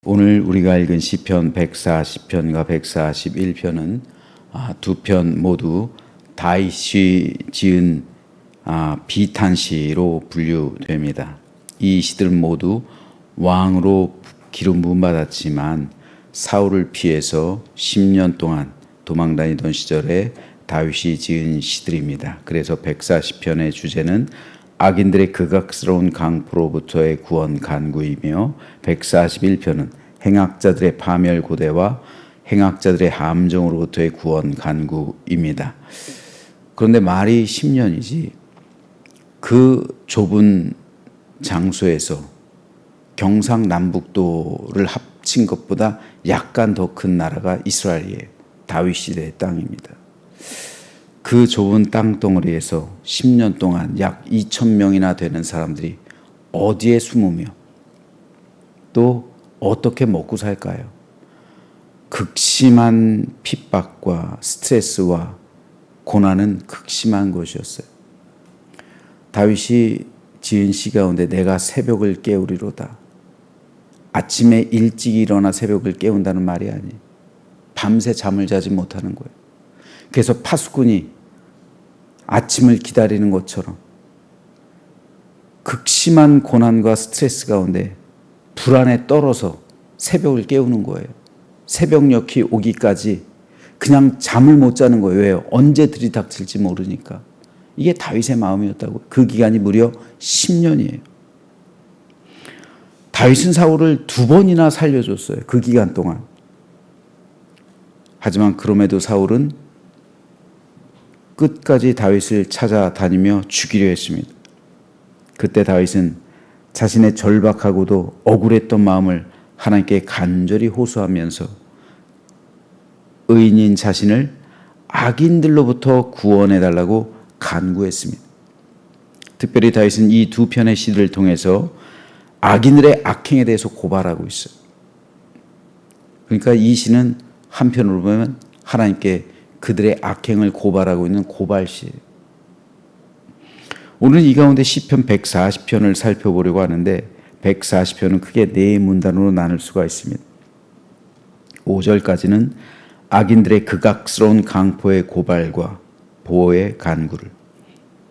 오늘 우리가 읽은 시편 140편과 141편은 두 편 모두 다윗이 지은 비탄시로 분류됩니다. 이 시들은 모두 왕으로 기름 부음 받았지만 사울을 피해서 10년 동안 도망다니던 시절에 다윗이 지은 시들입니다. 그래서 140편의 주제는 악인들의 극악스러운 강포로부터의 구원 간구이며 141편은 행악자들의 파멸 고대와 행악자들의 함정으로부터의 구원 간구입니다. 그런데 말이 10년이지 그 좁은 장소에서 경상남북도를 합친 것보다 약간 더 큰 나라가 이스라엘이에요. 다윗 시대의 땅입니다. 그 좁은 땅덩어리에서 10년 동안 약 2,000명이나 되는 사람들이 어디에 숨으며 또 어떻게 먹고 살까요? 극심한 핍박과 스트레스와 고난은 극심한 것이었어요. 다윗이 지은 시 가운데 내가 새벽을 깨우리로다. 아침에 일찍 일어나 새벽을 깨운다는 말이 아니에요. 밤새 잠을 자지 못하는 거예요. 그래서 파수꾼이 아침을 기다리는 것처럼 극심한 고난과 스트레스 가운데 불안에 떨어서 새벽을 깨우는 거예요. 새벽녘이 오기까지 그냥 잠을 못 자는 거예요. 왜요? 언제 들이닥칠지 모르니까. 이게 다윗의 마음이었다고. 그 기간이 무려 10년이에요. 다윗은 사울을 2번이나 살려줬어요. 그 기간 동안. 하지만 그럼에도 사울은 끝까지 다윗을 찾아다니며 죽이려 했습니다. 그때 다윗은 자신의 절박하고도 억울했던 마음을 하나님께 간절히 호소하면서 의인인 자신을 악인들로부터 구원해달라고 간구했습니다. 특별히 다윗은 이 두 편의 시들을 통해서 악인들의 악행에 대해서 고발하고 있어요. 그러니까 이 시는 한편으로 보면 하나님께 그들의 악행을 고발하고 있는 고발시예요. 오늘 이 가운데 시편 140편을 살펴보려고 하는데 140편은 크게 4문단으로 나눌 수가 있습니다. 5절까지는 악인들의 극악스러운 강포의 고발과 보호의 간구를,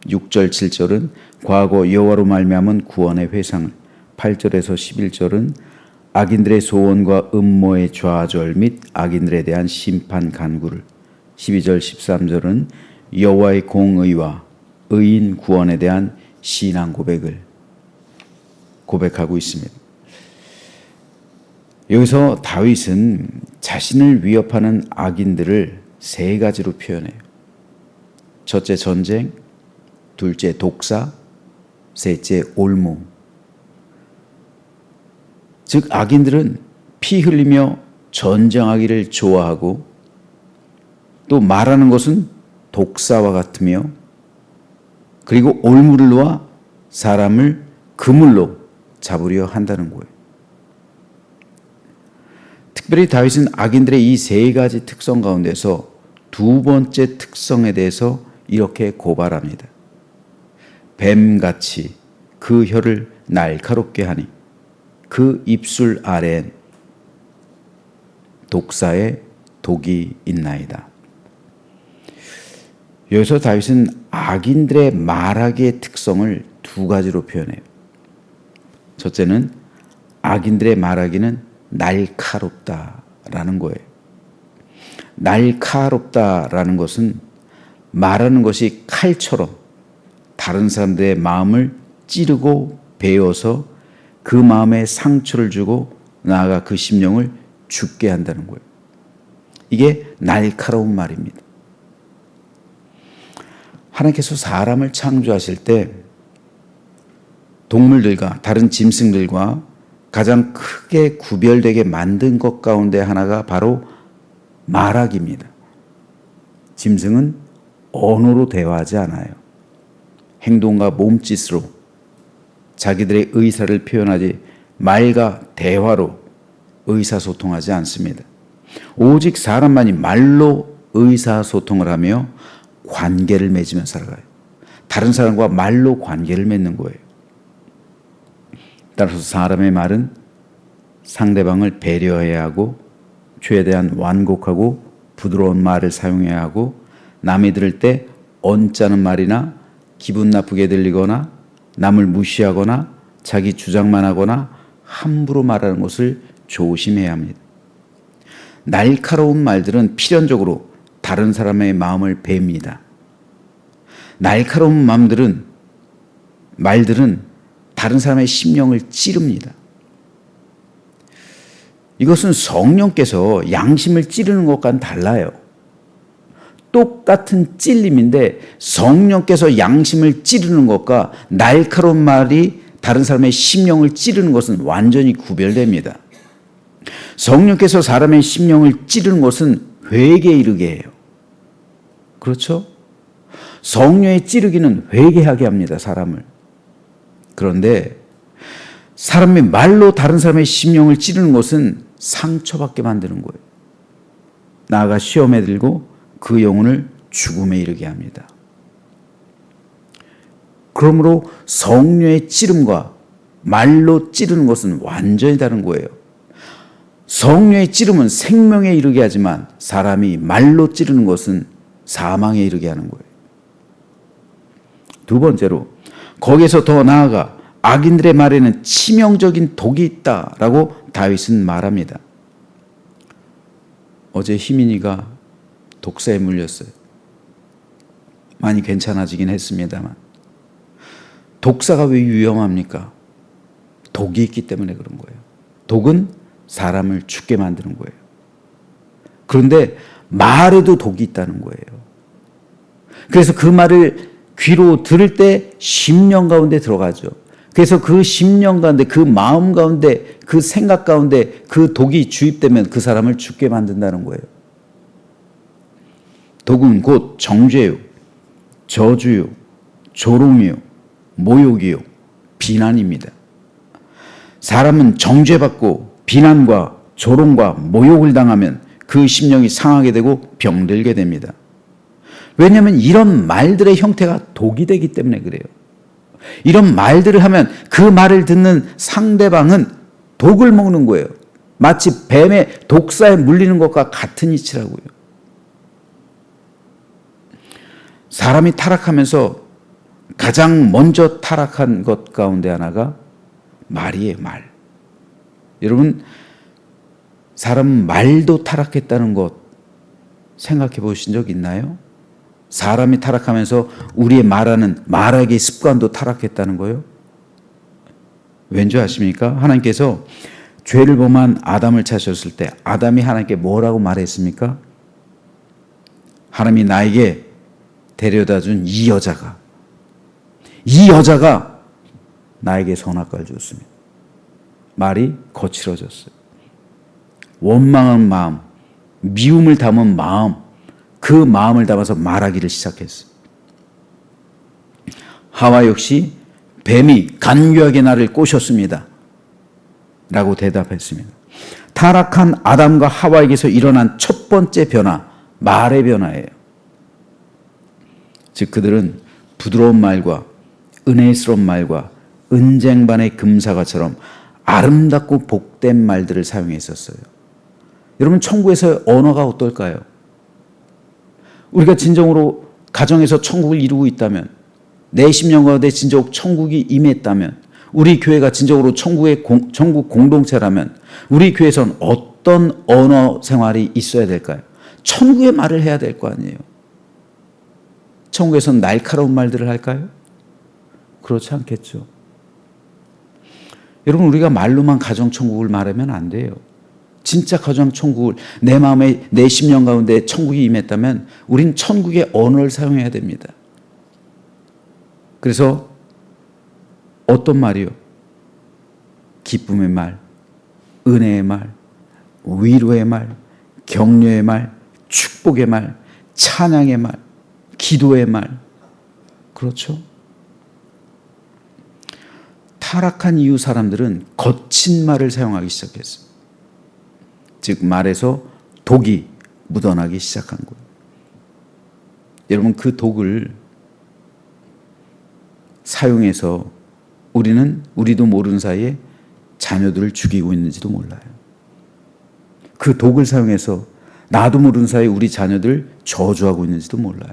6절 7절은 과거 여호와로 말미암은 구원의 회상을, 8절에서 11절은 악인들의 소원과 음모의 좌절 및 악인들에 대한 심판 간구를, 12절 13절은 여호와의 공의와 의인 구원에 대한 신앙 고백을 고백하고 있습니다. 여기서 다윗은 자신을 위협하는 악인들을 3가지로 표현해요. 첫째 전쟁, 둘째 독사, 셋째 올무. 즉 악인들은 피 흘리며 전쟁하기를 좋아하고 또 말하는 것은 독사와 같으며 그리고 올무를 놓아 사람을 그물로 잡으려 한다는 거예요. 특별히 다윗은 악인들의 이 3가지 특성 가운데서 2번째 특성에 대해서 이렇게 고발합니다. 뱀같이 그 혀를 날카롭게 하니 그 입술 아래엔 독사의 독이 있나이다. 여기서 다윗은 악인들의 말하기의 특성을 2가지로 표현해요. 첫째는 악인들의 말하기는 날카롭다라는 거예요. 날카롭다라는 것은 말하는 것이 칼처럼 다른 사람들의 마음을 찌르고 베어서 그 마음에 상처를 주고 나아가 그 심령을 죽게 한다는 거예요. 이게 날카로운 말입니다. 하나님께서 사람을 창조하실 때 동물들과 다른 짐승들과 가장 크게 구별되게 만든 것 가운데 하나가 바로 말하기입니다. 짐승은 언어로 대화하지 않아요. 행동과 몸짓으로 자기들의 의사를 표현하지 말과 대화로 의사소통하지 않습니다. 오직 사람만이 말로 의사소통을 하며 관계를 맺으며 살아가요. 다른 사람과 말로 관계를 맺는 거예요. 따라서 사람의 말은 상대방을 배려해야 하고 죄에 대한 완곡하고 부드러운 말을 사용해야 하고 남이 들을 때 언짢은 말이나 기분 나쁘게 들리거나 남을 무시하거나 자기 주장만 하거나 함부로 말하는 것을 조심해야 합니다. 날카로운 말들은 필연적으로 다른 사람의 마음을 뱁니다. 날카로운 말들은 다른 사람의 심령을 찌릅니다. 이것은 성령께서 양심을 찌르는 것과는 달라요. 똑같은 찔림인데 성령께서 양심을 찌르는 것과 날카로운 말이 다른 사람의 심령을 찌르는 것은 완전히 구별됩니다. 성령께서 사람의 심령을 찌르는 것은 회개에 이르게 해요. 그렇죠? 성령의 찌르기는 회개하게 합니다, 사람을. 그런데 사람의 말로 다른 사람의 심령을 찌르는 것은 상처받게 만드는 거예요. 나아가 시험에 들고 그 영혼을 죽음에 이르게 합니다. 그러므로 성령의 찌름과 말로 찌르는 것은 완전히 다른 거예요. 성령의 찌름은 생명에 이르게 하지만 사람이 말로 찌르는 것은 사망에 이르게 하는 거예요. 두 번째로 거기에서 더 나아가 악인들의 말에는 치명적인 독이 있다라고 다윗은 말합니다. 어제 희민이가 독사에 물렸어요. 많이 괜찮아지긴 했습니다만 독사가 왜 위험합니까? 독이 있기 때문에 그런 거예요. 독은 사람을 죽게 만드는 거예요. 그런데 말에도 독이 있다는 거예요. 그래서 그 말을 귀로 들을 때 심령 가운데 들어가죠. 그래서 그 심령 가운데, 그 마음 가운데, 그 생각 가운데 그 독이 주입되면 그 사람을 죽게 만든다는 거예요. 독은 곧 정죄요, 저주요, 조롱이요, 모욕이요, 비난입니다. 사람은 정죄받고 비난과 조롱과 모욕을 당하면 그 심령이 상하게 되고 병들게 됩니다. 왜냐하면 이런 말들의 형태가 독이 되기 때문에 그래요. 이런 말들을 하면 그 말을 듣는 상대방은 독을 먹는 거예요. 마치 뱀의 독사에 물리는 것과 같은 이치라고요. 사람이 타락하면서 가장 먼저 타락한 것 가운데 하나가 말이에요, 말. 여러분, 사람 말도 타락했다는 것 생각해 보신 적 있나요? 사람이 타락하면서 우리의 말하기 습관도 타락했다는 거예요. 왠지 아십니까? 하나님께서 죄를 범한 아담을 찾으셨을 때 아담이 하나님께 뭐라고 말했습니까? 하나님이 나에게 데려다 준 이 여자가 나에게 선악과를 줬습니다. 말이 거칠어졌어요. 원망한 마음, 미움을 담은 마음, 그 마음을 담아서 말하기를 시작했어요. 하와 역시 뱀이 간교하게 나를 꼬셨습니다. 라고 대답했습니다. 타락한 아담과 하와에게서 일어난 첫 번째 변화, 말의 변화예요. 즉 그들은 부드러운 말과 은혜스러운 말과 은쟁반의 금사과처럼 아름답고 복된 말들을 사용했었어요. 여러분, 천국에서의 언어가 어떨까요? 우리가 진정으로 가정에서 천국을 이루고 있다면, 내 심령 가운데 진정 천국이 임했다면, 우리 교회가 진정으로 천국 공동체라면 우리 교회에서는 어떤 언어 생활이 있어야 될까요? 천국의 말을 해야 될 거 아니에요. 천국에서는 날카로운 말들을 할까요? 그렇지 않겠죠. 여러분, 우리가 말로만 가정천국을 말하면 안 돼요. 진짜 가정천국을 내 마음에 내 심령 가운데 천국이 임했다면 우린 천국의 언어를 사용해야 됩니다. 그래서 어떤 말이요? 기쁨의 말, 은혜의 말, 위로의 말, 격려의 말, 축복의 말, 찬양의 말, 기도의 말. 그렇죠? 타락한 이후 사람들은 거친 말을 사용하기 시작했어요. 즉 말에서 독이 묻어나기 시작한 거예요. 여러분, 그 독을 사용해서 우리도 모르는 사이에 자녀들을 죽이고 있는지도 몰라요. 그 독을 사용해서 나도 모르는 사이에 우리 자녀들 저주하고 있는지도 몰라요.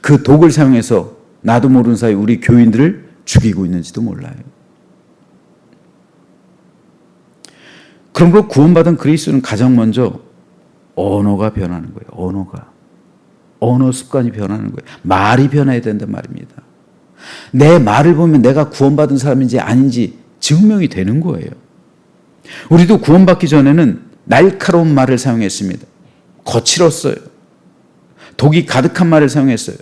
그 독을 사용해서 나도 모르는 사이에 우리 교인들을 죽이고 있는지도 몰라요. 그러므로 구원받은 그리스도는 가장 먼저 언어가 변하는 거예요. 언어 습관이 변하는 거예요. 말이 변해야 된단 말입니다. 내 말을 보면 내가 구원받은 사람인지 아닌지 증명이 되는 거예요. 우리도 구원받기 전에는 날카로운 말을 사용했습니다. 거칠었어요. 독이 가득한 말을 사용했어요.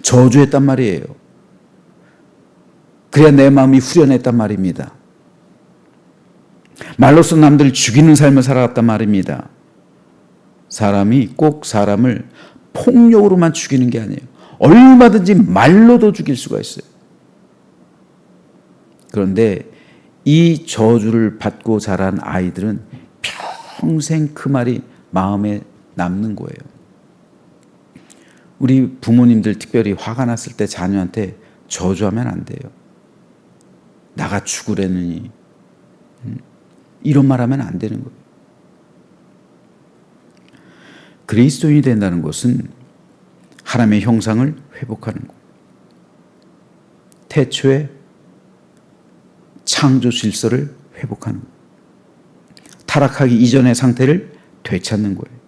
저주했단 말이에요. 그래야 내 마음이 후련했단 말입니다. 말로써 남들을 죽이는 삶을 살아갔단 말입니다. 사람이 꼭 사람을 폭력으로만 죽이는 게 아니에요. 얼마든지 말로도 죽일 수가 있어요. 그런데 이 저주를 받고 자란 아이들은 평생 그 말이 마음에 남는 거예요. 우리 부모님들 특별히 화가 났을 때 자녀한테 저주하면 안 돼요. 나가 죽으려느니 이런 말 하면 안 되는 거예요. 그리스도인이 된다는 것은 하나님의 형상을 회복하는 것. 태초의 창조 질서를 회복하는 것. 타락하기 이전의 상태를 되찾는 거예요.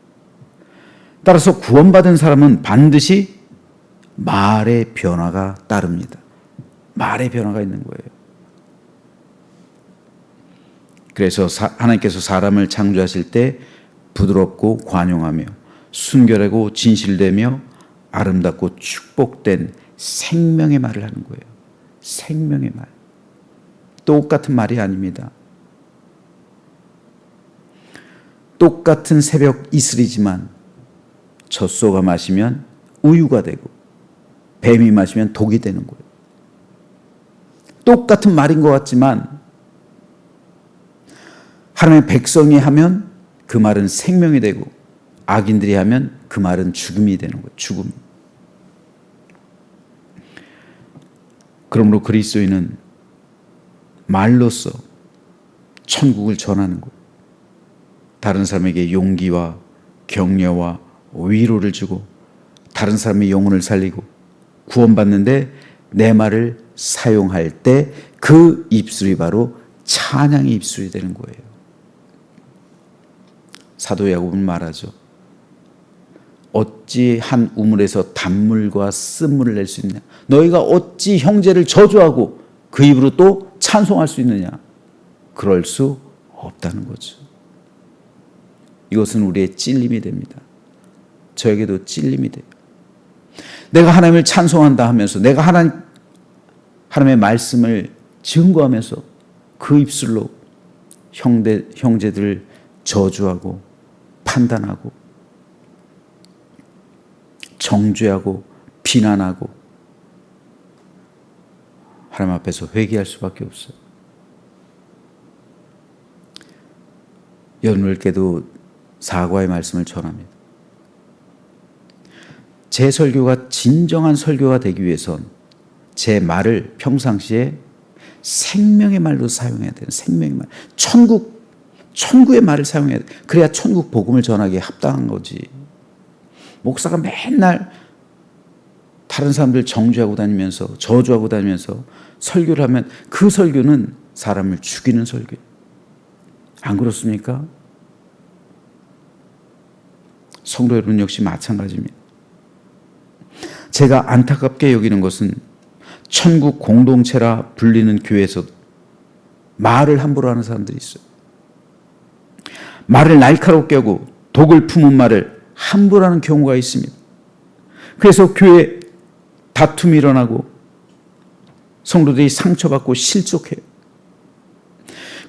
따라서 구원받은 사람은 반드시 말의 변화가 따릅니다. 말의 변화가 있는 거예요. 그래서 하나님께서 사람을 창조하실 때 부드럽고 관용하며 순결하고 진실되며 아름답고 축복된 생명의 말을 하는 거예요. 생명의 말. 똑같은 말이 아닙니다. 똑같은 새벽 이슬이지만 젖소가 마시면 우유가 되고 뱀이 마시면 독이 되는 거예요. 똑같은 말인 것 같지만 하나님의 백성이 하면 그 말은 생명이 되고 악인들이 하면 그 말은 죽음이 되는 거예요. 죽음. 그러므로 그리스도인은 말로써 천국을 전하는 거예요. 다른 사람에게 용기와 격려와 위로를 주고 다른 사람의 영혼을 살리고 구원받는데 내 말을 사용할 때 그 입술이 바로 찬양의 입술이 되는 거예요. 사도 야고보는 말하죠. 어찌 한 우물에서 단물과 쓴물을 낼 수 있느냐. 너희가 어찌 형제를 저주하고 그 입으로 또 찬송할 수 있느냐. 그럴 수 없다는 거죠. 이것은 우리의 찔림이 됩니다. 저에게도 찔림이 돼요. 내가 하나님을 찬송한다 하면서 내가 하나님의 말씀을 증거하면서 그 입술로 형제들을 저주하고 판단하고 정죄하고 비난하고 하나님 앞에서 회개할 수밖에 없어요. 여러분들께도 사과의 말씀을 전합니다. 제 설교가 진정한 설교가 되기 위해선 제 말을 평상시에 생명의 말로 사용해야 돼요. 생명의 말. 천국의 말을 사용해야 돼. 그래야 천국 복음을 전하기에 합당한 거지. 목사가 맨날 다른 사람들 정죄하고 다니면서 저주하고 다니면서 설교를 하면 그 설교는 사람을 죽이는 설교. 안 그렇습니까? 성도 여러분 역시 마찬가지입니다. 제가 안타깝게 여기는 것은 천국 공동체라 불리는 교회에서 말을 함부로 하는 사람들이 있어요. 말을 날카롭게 하고 독을 품은 말을 함부로 하는 경우가 있습니다. 그래서 교회에 다툼이 일어나고 성도들이 상처받고 실족해요.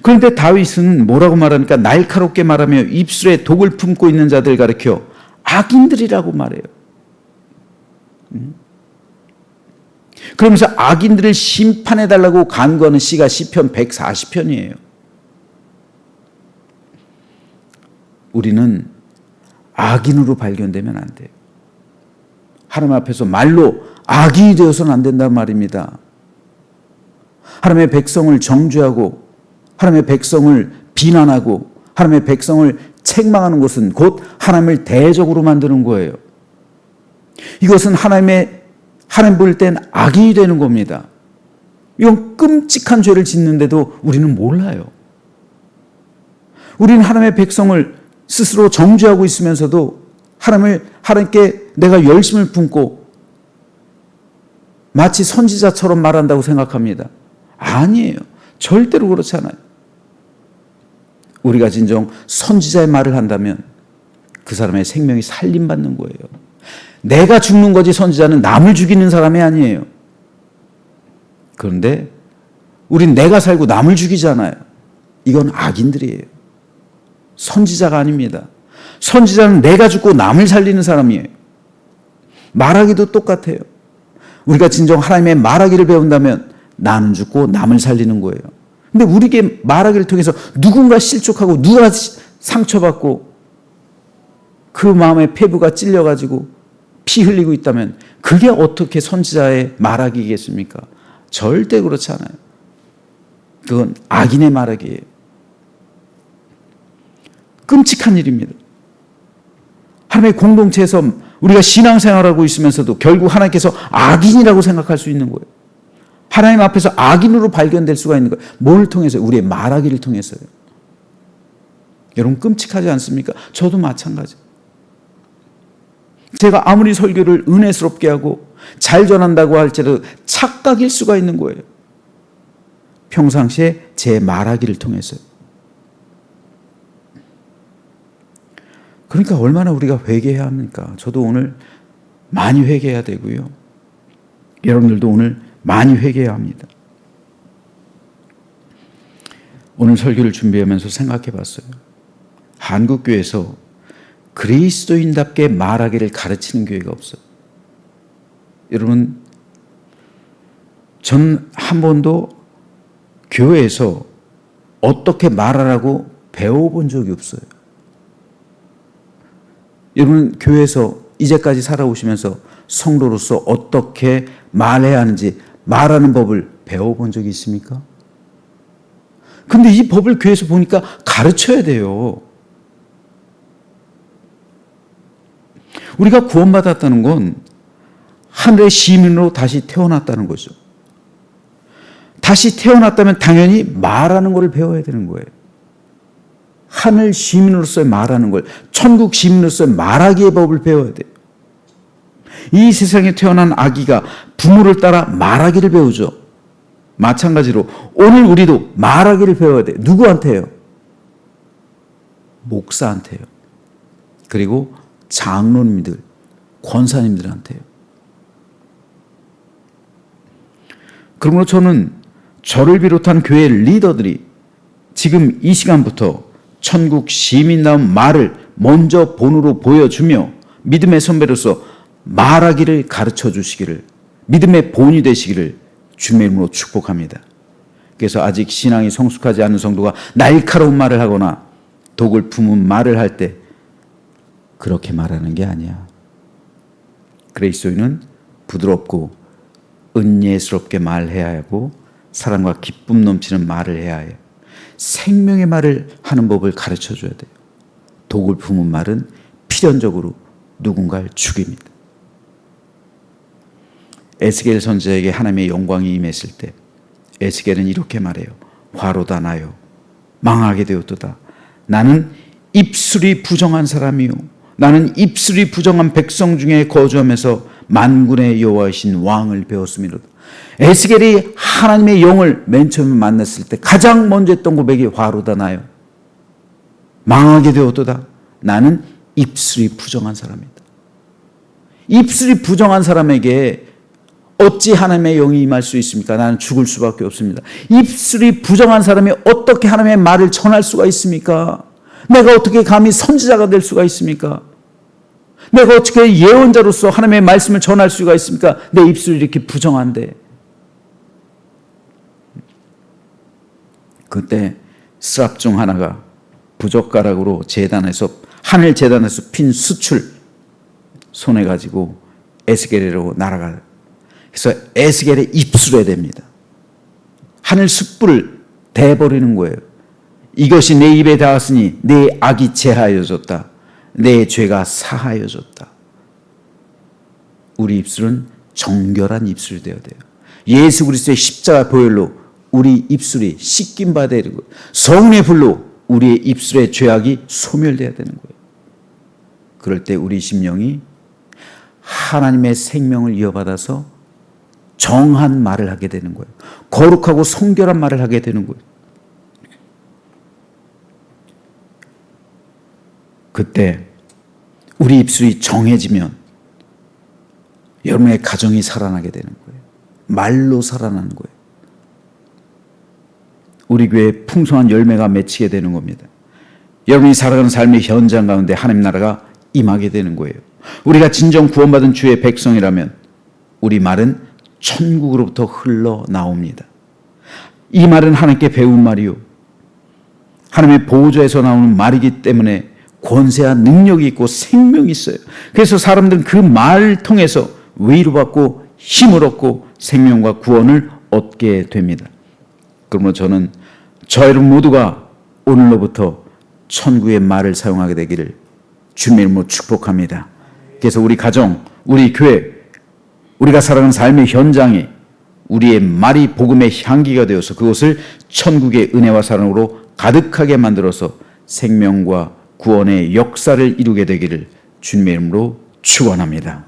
그런데 다윗은 뭐라고 말하니까 날카롭게 말하며 입술에 독을 품고 있는 자들 가리켜 악인들이라고 말해요. 그러면서 악인들을 심판해달라고 간구하는 시가 시편 140편이에요. 우리는 악인으로 발견되면 안 돼요. 하나님 앞에서 말로 악인이 되어서는 안 된단 말입니다. 하나님의 백성을 정죄하고 하나님의 백성을 비난하고 하나님의 백성을 책망하는 것은 곧 하나님을 대적으로 만드는 거예요. 이것은 하나님 볼 땐 악이 되는 겁니다. 이건 끔찍한 죄를 짓는데도 우리는 몰라요. 우리는 하나님의 백성을 스스로 정죄하고 있으면서도 하나님께 내가 열심을 품고 마치 선지자처럼 말한다고 생각합니다. 아니에요. 절대로 그렇지 않아요. 우리가 진정 선지자의 말을 한다면 그 사람의 생명이 살림받는 거예요. 내가 죽는 거지 선지자는 남을 죽이는 사람이 아니에요. 그런데 우린 내가 살고 남을 죽이잖아요. 이건 악인들이에요. 선지자가 아닙니다. 선지자는 내가 죽고 남을 살리는 사람이에요. 말하기도 똑같아요. 우리가 진정 하나님의 말하기를 배운다면 나는 죽고 남을 살리는 거예요. 근데 우리에게 말하기를 통해서 누군가 실족하고 누가 상처받고 그 마음의 폐부가 찔려가지고 피 흘리고 있다면 그게 어떻게 선지자의 말하기겠습니까? 절대 그렇지 않아요. 그건 악인의 말하기예요. 끔찍한 일입니다. 하나님의 공동체에서 우리가 신앙생활하고 있으면서도 결국 하나님께서 악인이라고 생각할 수 있는 거예요. 하나님 앞에서 악인으로 발견될 수가 있는 거예요. 뭘 통해서? 우리의 말하기를 통해서요. 여러분 끔찍하지 않습니까? 저도 마찬가지. 제가 아무리 설교를 은혜스럽게 하고 잘 전한다고 할지라도 착각일 수가 있는 거예요. 평상시에 제 말하기를 통해서요. 그러니까 얼마나 우리가 회개해야 합니까? 저도 오늘 많이 회개해야 되고요. 여러분들도 오늘 많이 회개해야 합니다. 오늘 설교를 준비하면서 생각해 봤어요. 한국교회에서 그리스도인답게 말하기를 가르치는 교회가 없어요. 여러분, 전 한 번도 교회에서 어떻게 말하라고 배워본 적이 없어요. 여러분, 교회에서 이제까지 살아오시면서 성도로서 어떻게 말해야 하는지 말하는 법을 배워본 적이 있습니까? 근데 이 법을 교회에서 보니까 가르쳐야 돼요. 우리가 구원받았다는 건 하늘의 시민으로 다시 태어났다는 거죠. 다시 태어났다면 당연히 말하는 것을 배워야 되는 거예요. 하늘 시민으로서의 말하는 걸, 천국 시민으로서의 말하기의 법을 배워야 돼요. 이 세상에 태어난 아기가 부모를 따라 말하기를 배우죠. 마찬가지로 오늘 우리도 말하기를 배워야 돼요. 누구한테요? 목사한테요. 그리고 장로님들, 권사님들한테요. 그러므로 저는 저를 비롯한 교회 리더들이 지금 이 시간부터 천국 시민다운 말을 먼저 본으로 보여주며 믿음의 선배로서 말하기를 가르쳐 주시기를, 믿음의 본이 되시기를 주님의 이름으로 축복합니다. 그래서 아직 신앙이 성숙하지 않은 성도가 날카로운 말을 하거나 독을 품은 말을 할 때 그렇게 말하는 게 아니야. 그리스도인은 부드럽고 은예스럽게 말해야 하고 사랑과 기쁨 넘치는 말을 해야 해요. 생명의 말을 하는 법을 가르쳐 줘야 돼요. 독을 품은 말은 필연적으로 누군가를 죽입니다. 에스겔 선지자에게 하나님의 영광이 임했을 때 에스겔은 이렇게 말해요. 화로다 나요. 망하게 되었도다. 나는 입술이 부정한 사람이요. 나는 입술이 부정한 백성 중에 거주하면서 만군의 여호와이신 왕을 배웠습니다. 에스겔이 하나님의 영을 맨 처음에 만났을 때 가장 먼저 했던 고백이 화로다 나요. 망하게 되었도다. 나는 입술이 부정한 사람이다. 입술이 부정한 사람에게 어찌 하나님의 영이 임할 수 있습니까? 나는 죽을 수밖에 없습니다. 입술이 부정한 사람이 어떻게 하나님의 말을 전할 수가 있습니까? 내가 어떻게 감히 선지자가 될 수가 있습니까? 내가 어떻게 예언자로서 하나님의 말씀을 전할 수가 있습니까? 내 입술이 이렇게 부정한데. 그때 스랍 중 하나가 부젓가락으로 제단에서, 하늘 제단에서 핀 수출 손에 가지고 에스겔에로 날아가요. 그래서 에스겔의 입술에 댑니다. 하늘 숯불을 대버리는 거예요. 이것이 내 입에 닿았으니 내 악이 제하여졌다. 내 죄가 사하여졌다. 우리 입술은 정결한 입술이 되어야 돼요. 예수 그리스도의 십자가 보혈로 우리 입술이 씻김 받아야 되고 성령의 불로 우리의 입술의 죄악이 소멸되어야 되는 거예요. 그럴 때 우리 심령이 하나님의 생명을 이어받아서 정한 말을 하게 되는 거예요. 거룩하고 성결한 말을 하게 되는 거예요. 그때 우리 입술이 정해지면 여러분의 가정이 살아나게 되는 거예요. 말로 살아나는 거예요. 우리 교회에 풍성한 열매가 맺히게 되는 겁니다. 여러분이 살아가는 삶의 현장 가운데 하나님 나라가 임하게 되는 거예요. 우리가 진정 구원받은 주의 백성이라면 우리 말은 천국으로부터 흘러나옵니다. 이 말은 하나님께 배운 말이요, 하나님의 보호자에서 나오는 말이기 때문에 권세와 능력이 있고 생명이 있어요. 그래서 사람들은 그 말을 통해서 위로받고 힘을 얻고 생명과 구원을 얻게 됩니다. 그러므로 저는 저 여러분 모두가 오늘로부터 천국의 말을 사용하게 되기를 주님의 이름으로 축복합니다. 그래서 우리 가정, 우리 교회, 우리가 살아가는 삶의 현장에 우리의 말이 복음의 향기가 되어서 그것을 천국의 은혜와 사랑으로 가득하게 만들어서 생명과 구원의 역사를 이루게 되기를 주님의 이름으로 축원합니다.